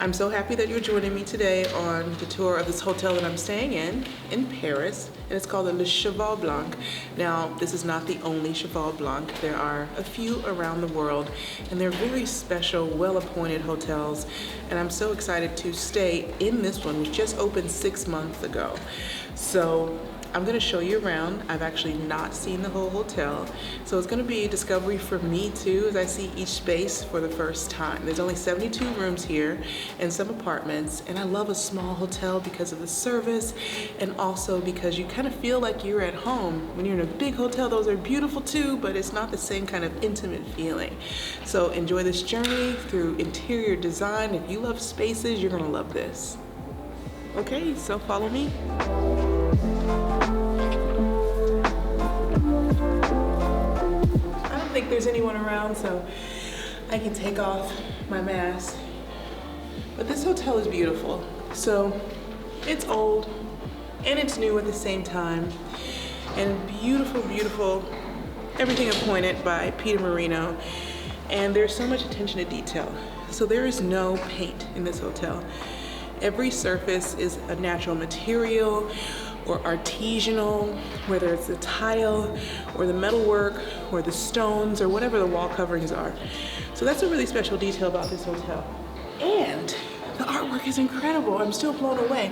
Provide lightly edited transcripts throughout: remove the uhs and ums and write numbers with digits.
I'm so happy that you're joining me today on the tour of this hotel that I'm staying in Paris, and it's called the Cheval Blanc. Now, this is not the only Cheval Blanc. There are a few around the world, and they're very special, well-appointed hotels, and I'm so excited to stay in this one, which just opened 6 months ago. So I'm gonna show you around. I've actually not seen the whole hotel, so it's gonna be a discovery for me too as I see each space for the first time. There's only 72 rooms here and some apartments, and I love a small hotel because of the service and also because you kind of feel like you're at home. When you're in a big hotel, those are beautiful too, but it's not the same kind of intimate feeling. So enjoy this journey through interior design. If you love spaces, you're gonna love this. Okay, so follow me. I don't think there's anyone around, so I can take off my mask. But this hotel is beautiful. So it's old and it's new at the same time. And beautiful, beautiful, everything appointed by Peter Marino. And there's so much attention to detail. So there is no paint in this hotel. Every surface is a natural material or artisanal, whether it's the tile or the metalwork or the stones or whatever the wall coverings are. So that's a really special detail about this hotel. And the artwork is incredible. I'm still blown away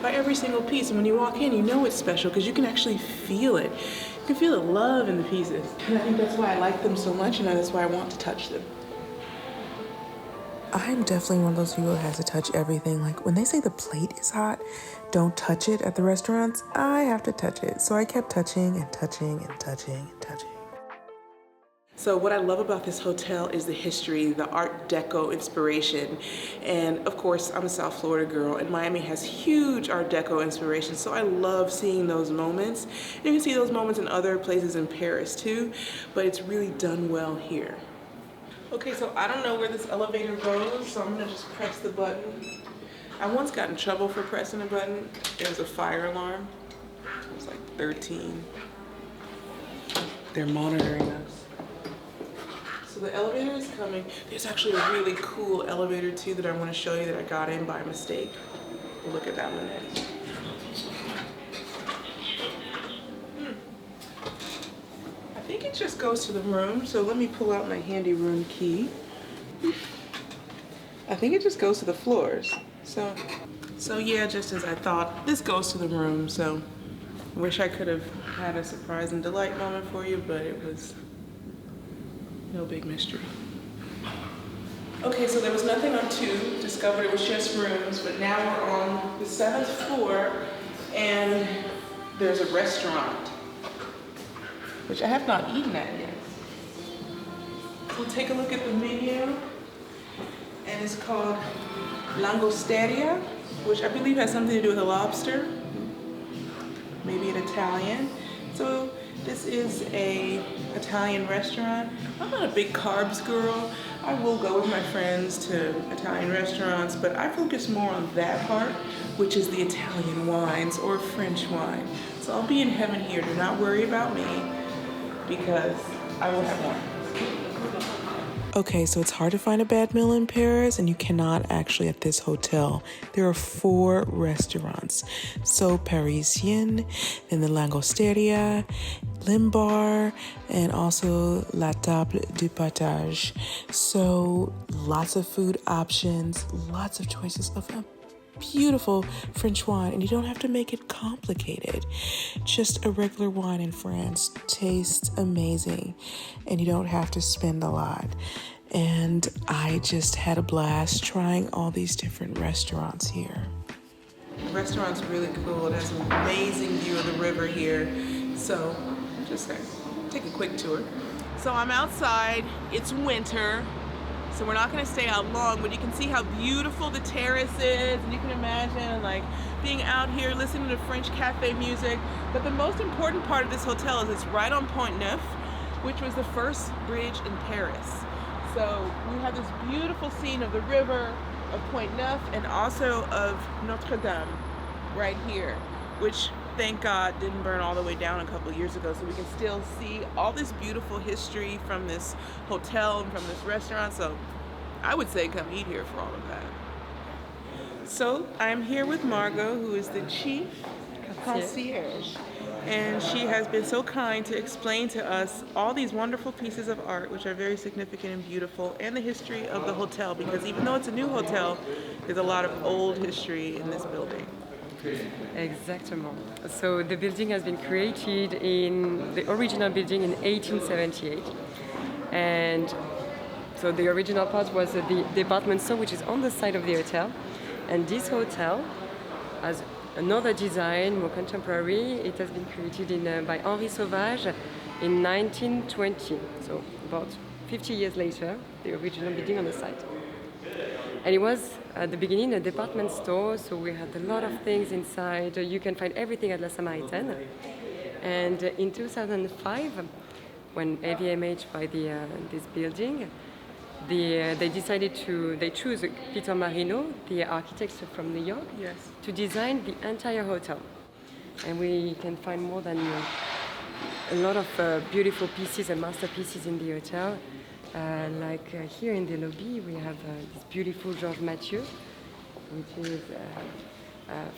by every single piece. And when you walk in, you know it's special because you can actually feel it. You can feel the love in the pieces. And I think that's why I like them so much, and that's why I want to touch them. I'm definitely one of those people that has to touch everything. Like when they say the plate is hot, don't touch it at the restaurants, I have to touch it. So I kept touching and touching and touching and touching. So what I love about this hotel is the history, the Art Deco inspiration. And of course, I'm a South Florida girl, and Miami has huge Art Deco inspiration. So I love seeing those moments. You can see those moments in other places in Paris too, but it's really done well here. Okay, so I don't know where this elevator goes, so I'm gonna just press the button. I once got in trouble for pressing a button. There was a fire alarm. It was like 13. They're monitoring us. So the elevator is coming. There's actually a really cool elevator too that I wanna show you that I got in by mistake. We'll look at that one next. I think it just goes to the room, so let me pull out my handy room key. I think it just goes to the floors. So yeah, just as I thought, this goes to the room, so I wish I could have had a surprise and delight moment for you, but it was no big mystery. Okay, so there was nothing on 2, discovered it was just rooms, but now we're on the 7th floor, and there's a restaurant, which I have not eaten at yet. So take a look at the menu, and it's called Langosteria, which I believe has something to do with a lobster, maybe an Italian. So this is a Italian restaurant. I'm not a big carbs girl. I will go with my friends to Italian restaurants, but I focus more on that part, which is the Italian wines or French wine. So I'll be in heaven here. Do not worry about me, because I will have one. Okay, so it's hard to find a bad meal in Paris, and you cannot actually at this hotel. There are 4 restaurants. So Parisien, then the Langosteria, Limbar, and also La Table du Partage. So lots of food options, lots of choices of them. Beautiful French wine, and you don't have to make it complicated. Just a regular wine in France tastes amazing, and you don't have to spend a lot. And I just had a blast trying all these different restaurants here. The restaurant's really cool. It has an amazing view of the river here. So I'm just gonna take a quick tour. So I'm outside, it's winter. So we're not gonna stay out long, but you can see how beautiful the terrace is, and you can imagine like being out here listening to French cafe music. But the most important part of this hotel is it's right on Pont Neuf, which was the first bridge in Paris. So we have this beautiful scene of the river, of Pont Neuf, and also of Notre Dame right here, which thank God didn't burn all the way down a couple years ago, so we can still see all this beautiful history from this hotel and from this restaurant. So I would say come eat here for all of that. So I'm here with Margot, who is the chief concierge, and she has been so kind to explain to us all these wonderful pieces of art, which are very significant and beautiful, and the history of the hotel, because even though it's a new hotel, there's a lot of old history in this building. Exactement. So the building has been created in the original building in 1878, and so the original part was the department store, which is on the side of the hotel, and this hotel has another design, more contemporary. It has been created by Henri Sauvage in 1920, so about 50 years later, the original building on the site. And it was at the beginning a department store, so we had a lot of things inside. You can find everything at La Samaritaine. And in 2005, when LVMH bought this building, they chose Peter Marino, the architect from New York, Yes. to design the entire hotel. And we can find more than a lot of beautiful pieces and masterpieces in the hotel. Here in the lobby, we have this beautiful Georges Mathieu, which is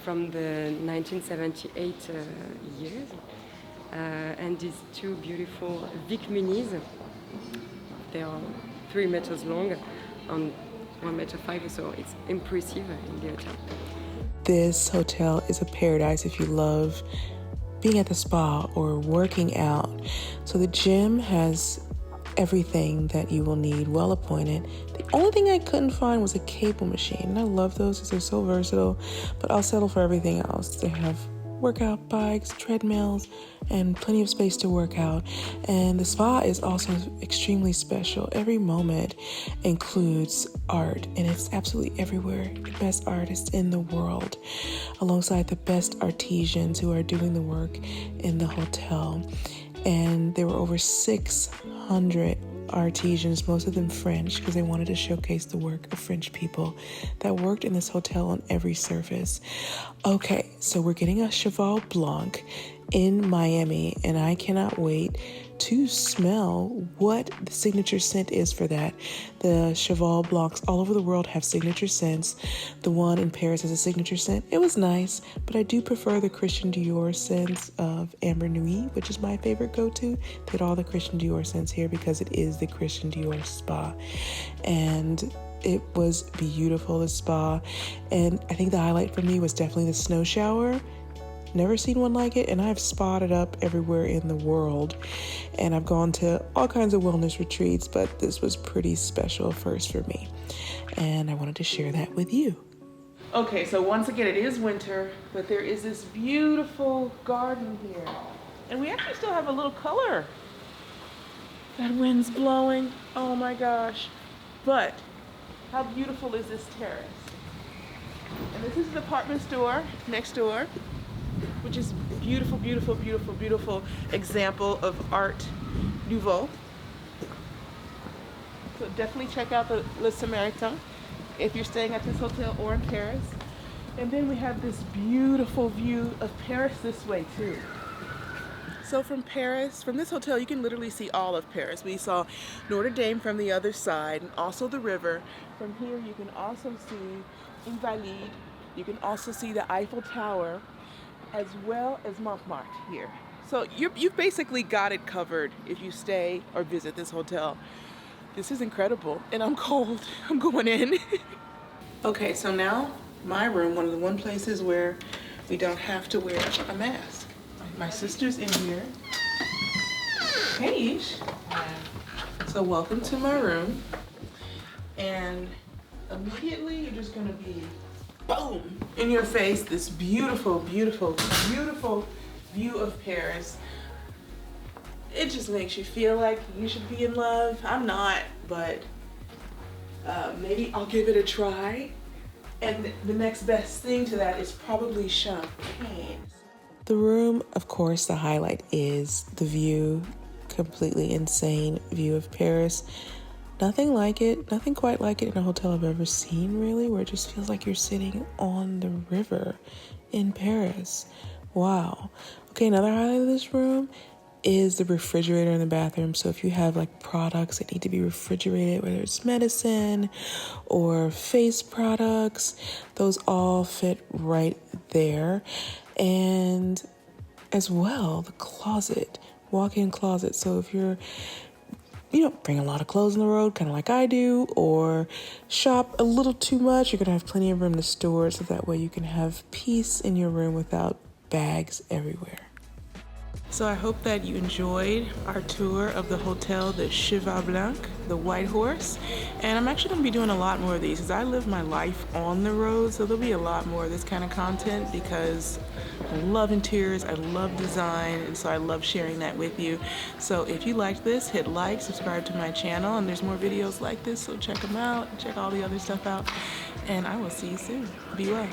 from the 1978 years. And these two beautiful Vic Muniz. They are 3 meters long and 1 meter 5, so it's impressive in the hotel. This hotel is a paradise if you love being at the spa or working out. So the gym has everything that you will need, well appointed. The only thing I couldn't find was a cable machine. And I love those because they're so versatile, but I'll settle for everything else. They have workout bikes, treadmills, and plenty of space to work out. And the spa is also extremely special. Every moment includes art, and it's absolutely everywhere. The best artists in the world, alongside the best artisans who are doing the work in the hotel. And there were over 600 artisans, most of them French, because they wanted to showcase the work of French people that worked in this hotel on every surface. Okay, so we're getting a Cheval Blanc in Miami, and I cannot wait to smell what the signature scent is for that. The Cheval Blancs all over the world have signature scents. The one in Paris has a signature scent. It was nice, but I do prefer the Christian Dior scents of Amber Nuit, which is my favorite go-to. They had all the Christian Dior scents here because it is the Christian Dior spa. And it was beautiful, the spa. And I think the highlight for me was definitely the snow shower. Never seen one like it, and I've spotted up everywhere in the world, and I've gone to all kinds of wellness retreats, but this was pretty special first for me, and I wanted to share that with you. Okay, so once again, it is winter, but there is this beautiful garden here, and we actually still have a little color. That wind's blowing, oh my gosh, but how beautiful is this terrace? And this is the department store next door, which is beautiful, beautiful, beautiful, beautiful example of Art Nouveau. So definitely check out the Le Samaritain if you're staying at this hotel or in Paris. And then we have this beautiful view of Paris this way too. So from Paris, from this hotel, you can literally see all of Paris. We saw Notre Dame from the other side, and also the river. From here, you can also see Invalides. You can also see the Eiffel Tower, as well as Montmartre here. So you've basically got it covered if you stay or visit this hotel. This is incredible, and I'm cold. I'm going in. Okay, so now my room, one of the one places where we don't have to wear a mask. My sister's in here. Hey, Ish. So welcome to my room. And immediately you're just gonna be boom, in your face, this beautiful, beautiful, beautiful view of Paris. It just makes you feel like you should be in love. I'm not, but maybe I'll give it a try. And the next best thing to that is probably champagne. The room, of course, the highlight is the view, completely insane view of Paris. Nothing like it, nothing quite like it in a hotel I've ever seen, really, where it just feels like you're sitting on the river in Paris. Wow. Okay, another highlight of this room is the refrigerator in the bathroom. So if you have like products that need to be refrigerated, whether it's medicine or face products, those all fit right there. And as well, the closet, walk-in closet. So if you bring a lot of clothes on the road, kind of like I do, or shop a little too much, you're going to have plenty of room to store it, so that way you can have peace in your room without bags everywhere. So I hope that you enjoyed our tour of the hotel, the Cheval Blanc, the White Horse. And I'm actually going to be doing a lot more of these because I live my life on the road. So there'll be a lot more of this kind of content because I love interiors, I love design, and so I love sharing that with you. So if you liked this, hit like, subscribe to my channel, and there's more videos like this, so check them out, check all the other stuff out, and I will see you soon. Be well.